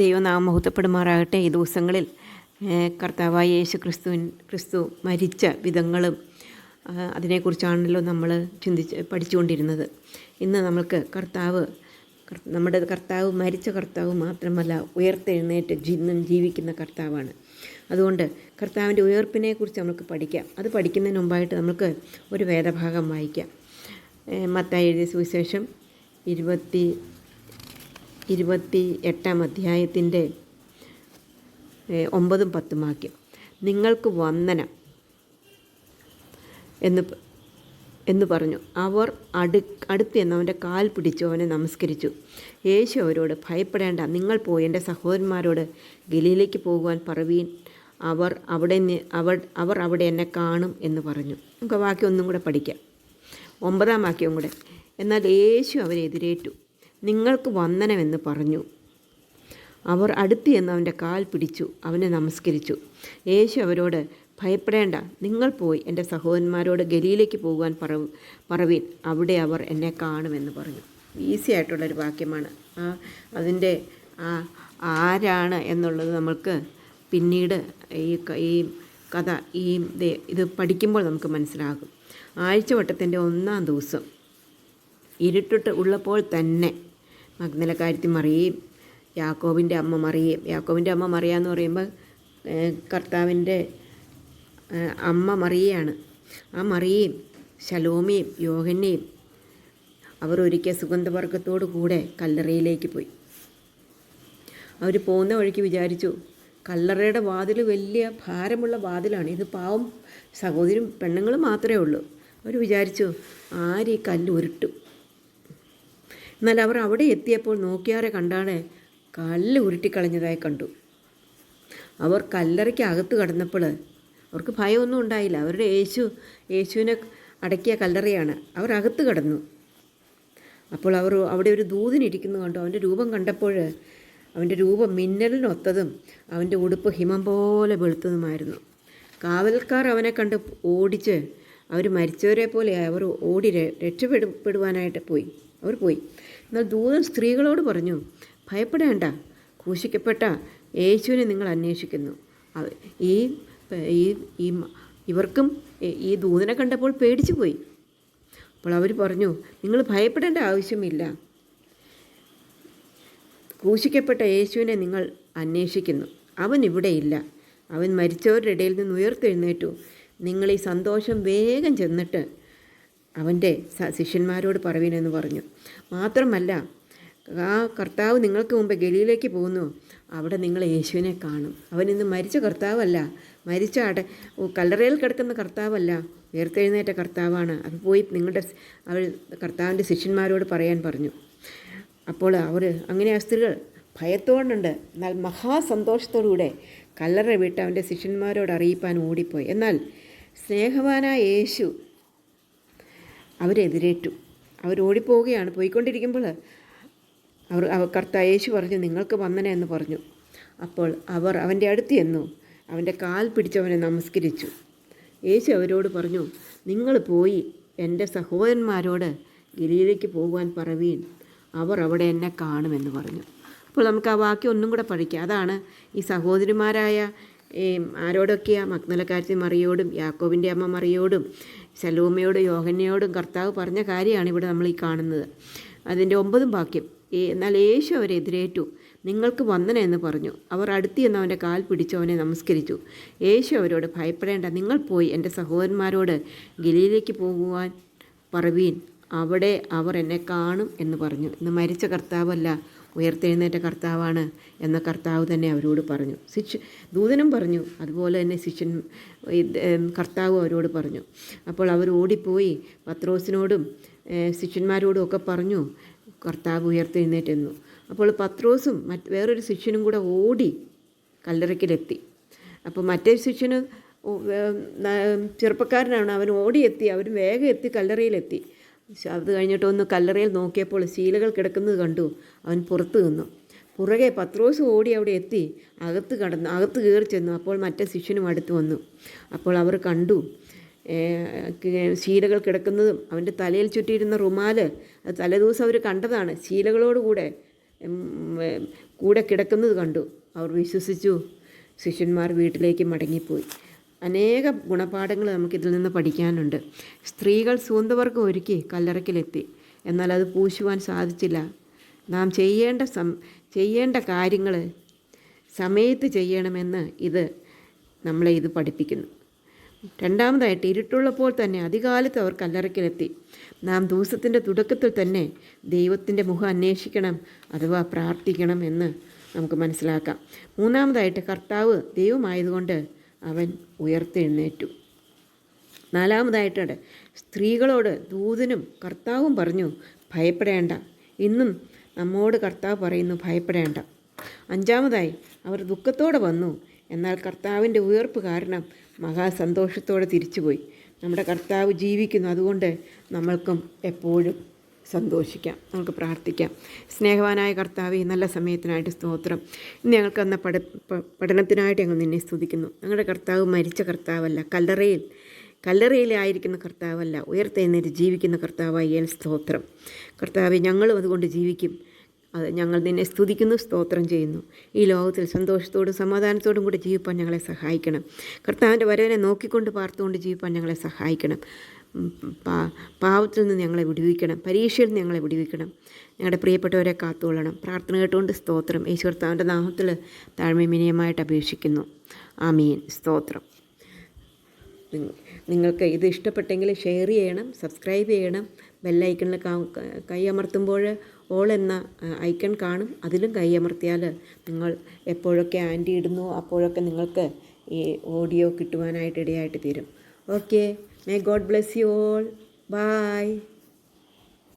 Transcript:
ദൈവനാമം മഹത്വപ്പെടുമാറാകട്ടെ. ഈ ദിവസങ്ങളിൽ കർത്താവായ ക്രിസ്തു മരിച്ച വിധങ്ങളും അതിനെക്കുറിച്ചാണല്ലോ നമ്മൾ പഠിച്ചുകൊണ്ടിരുന്നത്. ഇന്ന് നമ്മൾക്ക് നമ്മുടെ കർത്താവ് മരിച്ച കർത്താവ് മാത്രമല്ല, ഉയർത്തെഴുന്നേറ്റ് ഇന്നും ജീവിക്കുന്ന കർത്താവാണ്. അതുകൊണ്ട് കർത്താവിൻ്റെ ഉയർപ്പിനെക്കുറിച്ച് നമുക്ക് പഠിക്കാം. അത് പഠിക്കുന്നതിന് മുമ്പായിട്ട് നമുക്ക് ഒരു വേദഭാഗം വായിക്കാം. മത്തായി എഴുതിയ സുവിശേഷം 28-ാം അധ്യായത്തിൻ്റെ 9-10 വാക്യം. നിങ്ങൾക്ക് വന്ദനം എന്ന് പറഞ്ഞു. അവർ അടുത്ത് എന്ന് അവൻ്റെ കാൽ പിടിച്ചു അവനെ നമസ്കരിച്ചു. യേശു അവരോട്, ഭയപ്പെടേണ്ട, നിങ്ങൾ പോയി എൻ്റെ സഹോദരന്മാരോട് ഗലീലയ്ക്ക് പോകുവാൻ പറവീൻ, അവർ അവിടെ എന്നെ കാണും എന്ന് പറഞ്ഞു. നമുക്ക് വാക്യം ഒന്നും കൂടെ പഠിക്കാം. 9-ാം വാക്യവും കൂടെ. എന്നാൽ യേശു അവരെ എതിരേറ്റു, നിങ്ങൾക്ക് വന്ദനമെന്ന് പറഞ്ഞു. അവർ അടുത്ത് എന്ന് അവൻ്റെ കാൽ പിടിച്ചു അവനെ നമസ്കരിച്ചു. യേശു അവരോട്, ഭയപ്പെടേണ്ട, നിങ്ങൾ പോയി എൻ്റെ സഹോദരന്മാരോട് ഗലീലയ്ക്ക് പോകുവാൻ പറവീൻ, അവിടെ അവർ എന്നെ കാണുമെന്ന് പറഞ്ഞു. ഈസി ആയിട്ടുള്ളൊരു വാക്യമാണ്. അതിൻ്റെ ആരാണ് എന്നുള്ളത് നമ്മൾക്ക് പിന്നീട് ഈ കഥ ഇത് പഠിക്കുമ്പോൾ നമുക്ക് മനസ്സിലാകും. ആഴ്ചവട്ടത്തിൻ്റെ 1-ാം ദിവസം ഇരുട്ടിട്ട് ഉള്ളപ്പോൾ തന്നെ മഗ്ദലക്കാരത്തി മറിയയും യാക്കോബിൻ്റെ അമ്മ മറിയ എന്ന് പറയുമ്പോൾ കർത്താവിൻ്റെ അമ്മ മറിയയാണ്. ആ മറിയയും ശലോമിയും യോഹന്നയും അവർ ഒരിക്കൽ സുഗന്ധവർഗത്തോടു കൂടെ കല്ലറയിലേക്ക് പോയി. അവർ പോകുന്ന വഴിക്ക് വിചാരിച്ചു, കല്ലറയുടെ വാതിൽ വലിയ ഭാരമുള്ള വാതിലാണ്, ഇത് പാവം സഹോദരും പെണ്ണുങ്ങൾ മാത്രമേ ഉള്ളൂ. അവർ വിചാരിച്ചു, ആര് ഈ കല്ല് ഉരുട്ടും. എന്നാൽ അവർ അവിടെ എത്തിയപ്പോൾ നോക്കിയാറെ കണ്ടാണ് കല്ല് ഉരുട്ടിക്കളഞ്ഞതായി കണ്ടു. അവർ കല്ലറയ്ക്ക് അകത്ത് കടന്നപ്പോൾ അവർക്ക് ഭയമൊന്നും ഉണ്ടായില്ല. അവരുടെ യേശുവിനെ അടക്കിയ കല്ലറയാണ്. അവർ അകത്ത് കടന്നു. അപ്പോൾ അവർ അവിടെ ഒരു ദൂതനിരിക്കുന്നു കണ്ടു. അവൻ്റെ രൂപം കണ്ടപ്പോൾ അവൻ്റെ രൂപം മിന്നലിനൊത്തതും അവൻ്റെ ഉടുപ്പ് ഹിമം പോലെ വെളുത്തതുമായിരുന്നു. കാവൽക്കാർ അവനെ കണ്ട് ഓടിച്ച് അവർ മരിച്ചവരെ പോലെ അവർ ഓടി രക്ഷപ്പെടുവാനായിട്ട് അവർ പോയി. എന്നാൽ ദൂതൻ സ്ത്രീകളോട് പറഞ്ഞു, ഭയപ്പെടേണ്ട, ക്രൂശിക്കപ്പെട്ട യേശുവിനെ നിങ്ങൾ അന്വേഷിക്കുന്നു. ഇവർക്കും ഈ ദൂതനെ കണ്ടപ്പോൾ പേടിച്ചു പോയി. അപ്പോൾ അവർ പറഞ്ഞു, നിങ്ങൾ ഭയപ്പെടേണ്ട ആവശ്യമില്ല, ക്രൂശിക്കപ്പെട്ട യേശുവിനെ നിങ്ങൾ അന്വേഷിക്കുന്നു. അവൻ ഇവിടെയില്ല, അവൻ മരിച്ചവരുടെ ഇടയിൽ നിന്ന് ഉയർത്തെഴുന്നേറ്റു. നിങ്ങൾ ഈ സന്തോഷം വേഗം ചെന്നിട്ട് അവൻ്റെ ശിഷ്യന്മാരോട് പറവീനെന്ന് പറഞ്ഞു. മാത്രമല്ല, ആ കർത്താവ് നിങ്ങൾക്ക് മുമ്പ് ഗലീലയ്ക്ക് പോകുന്നു, അവിടെ നിങ്ങൾ യേശുവിനെ കാണും. അവൻ ഇന്ന് മരിച്ച കർത്താവല്ല, കല്ലറയിൽ കിടക്കുന്ന കർത്താവല്ല, ഉയർത്തെഴുന്നേറ്റ കർത്താവാണ്. അത് പോയി അവർ കർത്താവിൻ്റെ ശിഷ്യന്മാരോട് പറയാൻ പറഞ്ഞു. അപ്പോൾ അങ്ങനെ ആ സ്ത്രീകൾ ഭയത്തോടുണ്ട്, എന്നാൽ മഹാസന്തോഷത്തോടുകൂടെ കല്ലറ വിട്ട് അവൻ്റെ ശിഷ്യന്മാരോട് അറിയിപ്പാൻ ഓടിപ്പോയി. എന്നാൽ സ്നേഹവാനായ യേശു അവരെതിരേറ്റു. അവരോടിപ്പോവുകയാണ്. പോയിക്കൊണ്ടിരിക്കുമ്പോൾ യേശു പറഞ്ഞു, നിങ്ങൾക്ക് വന്ദനം എന്ന് പറഞ്ഞു. അപ്പോൾ അവർ അവൻ്റെ അടുത്ത് ചെന്നു അവൻ്റെ കാൽ പിടിച്ചവനെ നമസ്കരിച്ചു. യേശു അവരോട് പറഞ്ഞു, നിങ്ങൾ പോയി എൻ്റെ സഹോദരന്മാരോട് ഗലീലയ്ക്ക് പോകുവാൻ പറവീൻ, അവർ അവിടെ എന്നെ കാണുമെന്ന് പറഞ്ഞു. അപ്പോൾ നമുക്ക് ആ വാക്യം ഒന്നും കൂടെ പഠിക്കാം. അതാണ് ഈ സഹോദരിമാരായ ആരോടൊക്കെയാണ്? മഗ്ദലക്കാരത്തി മറിയോടും യാക്കോബിൻ്റെ അമ്മ മറിയോടും ശലോമയോടും യോഹന്നയോടും കർത്താവ് പറഞ്ഞ കാര്യമാണ് ഇവിടെ നമ്മൾ ഈ കാണുന്നത്. അതിൻ്റെ 9-ാം വാക്യം. എന്നാൽ യേശു അവരെ എതിരേറ്റു, നിങ്ങൾക്ക് വന്ദനം എന്ന് പറഞ്ഞു. അവർ അടുത്ത് ചെന്ന് അവൻ്റെ കാൽ പിടിച്ചു അവനെ നമസ്കരിച്ചു. യേശു അവരോട്, ഭയപ്പെടേണ്ട, നിങ്ങൾ പോയി എൻ്റെ സഹോദരന്മാരോട് ഗലീലയ്ക്ക് പോകുവാൻ പറവീൻ, അവിടെ അവർ എന്നെ കാണും എന്ന് പറഞ്ഞു. ഇന്ന് മരിച്ച കർത്താവല്ല, ഉയർത്തെഴുന്നേറ്റ കർത്താവാണ് എന്ന കർത്താവ് തന്നെ അവരോട് പറഞ്ഞു. ദൂതനും പറഞ്ഞു, അതുപോലെ തന്നെ കർത്താവ് അവരോട് പറഞ്ഞു. അപ്പോൾ അവർ ഓടിപ്പോയി പത്രോസിനോടും ശിഷ്യന്മാരോടും ഒക്കെ പറഞ്ഞു, കർത്താവ് ഉയർത്തെഴുന്നേറ്റെന്നു. അപ്പോൾ പത്രോസും വേറൊരു ശിഷ്യനും കൂടെ ഓടി കല്ലറയ്ക്കലെത്തി. അപ്പോൾ മറ്റേ ശിഷ്യന് ചെറുപ്പക്കാരനാണ്, അവൻ ഓടിയെത്തി, അവൻ വേഗം എത്തി കല്ലറയിലെത്തി. അത് കഴിഞ്ഞിട്ട് കല്ലറയിൽ നോക്കിയപ്പോൾ ശീലകൾ കിടക്കുന്നത് കണ്ടു. അവൻ പുറത്ത് നിന്നു. പുറകെ പത്രോസ് ഓടി അവിടെ എത്തി അകത്ത് കയറി ചെന്നു. അപ്പോൾ മറ്റേ ശിഷ്യനും അടുത്ത് വന്നു. അപ്പോൾ അവർ കണ്ടു ശീലകൾ കിടക്കുന്നതും അവൻ്റെ തലയിൽ ചുറ്റിയിരുന്ന റുമാല് അത് തലേദിവസം അവർ കണ്ടതാണ്. ശീലകളോടുകൂടെ കൂടെ കിടക്കുന്നത് കണ്ടു. അവർ വിശ്വസിച്ചു. ശിഷ്യന്മാർ വീട്ടിലേക്ക് മടങ്ങിപ്പോയി. അനേക ഗുണപാഠങ്ങൾ നമുക്കിതിൽ നിന്ന് പഠിക്കാനുണ്ട്. സ്ത്രീകൾ സുഗന്ധവർഗ്ഗം ഒരുക്കി കല്ലറയ്ക്കലെത്തി. എന്നാൽ അത് പൂശുവാൻ സാധിച്ചില്ല. നാം ചെയ്യേണ്ട കാര്യങ്ങൾ സമയത്ത് ചെയ്യണമെന്ന് നമ്മളെ ഇത് പഠിപ്പിക്കുന്നു. രണ്ടാമതായിട്ട്, ഇരുട്ടുള്ളപ്പോൾ തന്നെ അതികാലത്ത് അവർ കല്ലറയ്ക്കലെത്തി. നാം ദിവസത്തിൻ്റെ തുടക്കത്തിൽ തന്നെ ദൈവത്തിൻ്റെ മുഖം അന്വേഷിക്കണം, അഥവാ പ്രാർത്ഥിക്കണം എന്ന് നമുക്ക് മനസ്സിലാക്കാം. മൂന്നാമതായിട്ട്, കർത്താവ് ദൈവമായതുകൊണ്ട് അവൻ ഉയർത്തെഴുന്നേറ്റു. നാലാമതായിട്ടുണ്ട്, സ്ത്രീകളോട് ദൂതനും കർത്താവും പറഞ്ഞു, ഭയപ്പെടേണ്ട. ഇന്നും നമ്മോട് കർത്താവ് പറയുന്നു, ഭയപ്പെടേണ്ട. അഞ്ചാമതായി, അവർ ദുഃഖത്തോടെ വന്നു, എന്നാൽ കർത്താവിൻ്റെ ഉയർപ്പ് കാരണം മഹാസന്തോഷത്തോടെ തിരിച്ചുപോയി. നമ്മുടെ കർത്താവ് ജീവിക്കുന്നു, അതുകൊണ്ട് നമ്മൾക്കും എപ്പോഴും സന്തോഷിക്കാം. നമുക്ക് പ്രാർത്ഥിക്കാം. സ്നേഹവാനായ കർത്താവേ, നല്ല സമയത്തിനായിട്ട് സ്തോത്രം. ഇന്ന് ഞങ്ങൾക്ക് തന്ന പഠനത്തിനായിട്ട് ഞങ്ങൾ നിന്നെ സ്തുതിക്കുന്നു. ഞങ്ങളുടെ കർത്താവ് മരിച്ച കർത്താവല്ല, കല്ലറയിലായിരിക്കുന്ന കർത്താവല്ല, ഉയർത്തെഴുന്നേറ്റ് ജീവിക്കുന്ന കർത്താവായി സ്തോത്രം. കർത്താവെ, ഞങ്ങളും അതുകൊണ്ട് ജീവിക്കും. അത് ഞങ്ങൾ നിന്നെ സ്തുതിക്കുന്നു, സ്തോത്രം ചെയ്യുന്നു. ഈ ലോകത്തിൽ സന്തോഷത്തോടും സമാധാനത്തോടും കൂടി ജീവിപ്പാൻ ഞങ്ങളെ സഹായിക്കണം. കർത്താവിൻ്റെ വരവിനെ നോക്കിക്കൊണ്ട് പാർത്തുകൊണ്ട് ജീവിപ്പാൻ ഞങ്ങളെ സഹായിക്കണം. പാവത്തിൽ നിന്ന് ഞങ്ങളെ വിടുവിക്കണം. പരീക്ഷയിൽ നിന്ന് ഞങ്ങളെ വിടുവിക്കണം. ഞങ്ങളുടെ പ്രിയപ്പെട്ടവരെ കാത്തുകൊള്ളണം. പ്രാർത്ഥന കേട്ടുകൊണ്ട് സ്തോത്രം. യേശു കർത്താവിൻ്റെ നാമത്തിൽ താഴ്മയും വിനയമായിട്ട് അപേക്ഷിക്കുന്നു. ആമീൻ. സ്തോത്രം. നിങ്ങൾക്ക് ഇത് ഇഷ്ടപ്പെട്ടെങ്കിൽ ഷെയർ ചെയ്യണം, സബ്സ്ക്രൈബ് ചെയ്യണം. ബെല്ലൈക്കണിൽ കൈ അമർത്തുമ്പോൾ ഓൾ എന്ന ഐക്കൺ കാണും. അതിലും കൈ അമർത്തിയാൽ നിങ്ങൾ എപ്പോഴൊക്കെ ആൻറ്റി ഇടുന്നു അപ്പോഴൊക്കെ നിങ്ങൾക്ക് ഈ ഓഡിയോ കിട്ടുവാനായിട്ട് ഇടയായിട്ട് തീരും. Okay, may God bless you all. By.